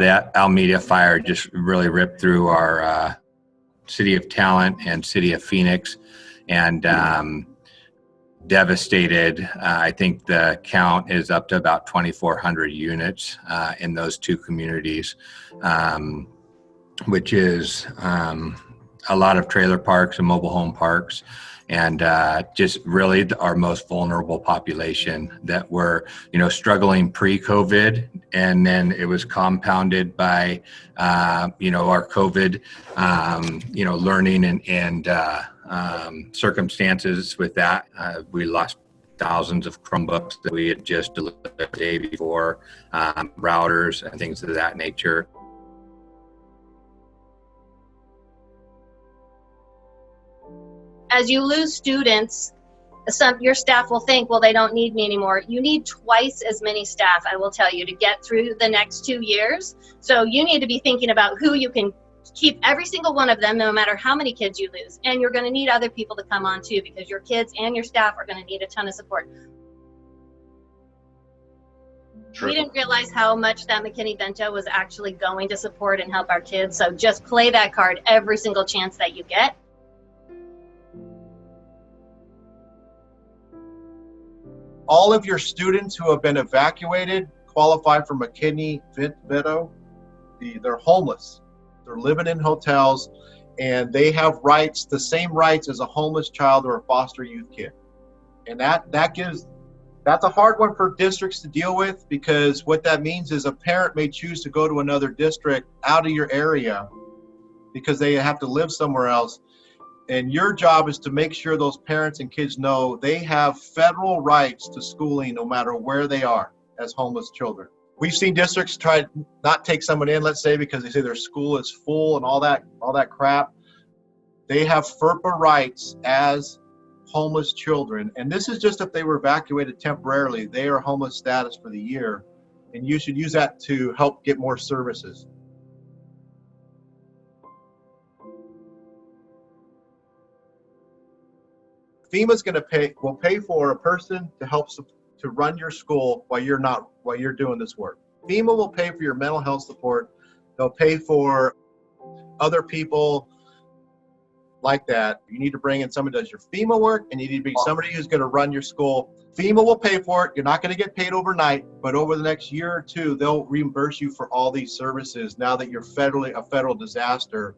That Alameda fire just really ripped through our City of Talent and City of Phoenix, and devastated. I think the count is up to about 2,400 units in those two communities, which is a lot of trailer parks and mobile home parks, and just really our most vulnerable population that were, struggling pre-COVID, and then it was compounded by, our COVID, learning and circumstances with that. We lost thousands of Chromebooks that we had just delivered the day before, routers and things of that nature. As you lose students, your staff will think, well, they don't need me anymore. You need twice as many staff, I will tell you, to get through the next 2 years. So you need to be thinking about who you can keep, every single one of them, no matter how many kids you lose. And you're going to need other people to come on too, because your kids and your staff are going to need a ton of support. True. We didn't realize how much that McKinney-Vento was actually going to support and help our kids. So just play that card every single chance that you get. All of your students who have been evacuated qualify for McKinney-Vento. They're homeless. They're living in hotels, and they have rights, the same rights as a homeless child or a foster youth kid. And that's a hard one for districts to deal with, because what that means is a parent may choose to go to another district out of your area because they have to live somewhere else. And your job is to make sure those parents and kids know they have federal rights to schooling no matter where they are as homeless children. We've seen districts try to not take someone in, let's say, because they say their school is full and all that crap. They have FERPA rights as homeless children. And this is just if they were evacuated temporarily. They are homeless status for the year. And you should use that to help get more services. FEMA's will pay for a person to help to run your school while you're doing this work. FEMA will pay for your mental health support. They'll pay for other people like that. You need to bring in somebody who does your FEMA work, and you need to bring somebody who's going to run your school. FEMA will pay for it. You're not going to get paid overnight, but over the next year or two, they'll reimburse you for all these services now that you're a federal disaster.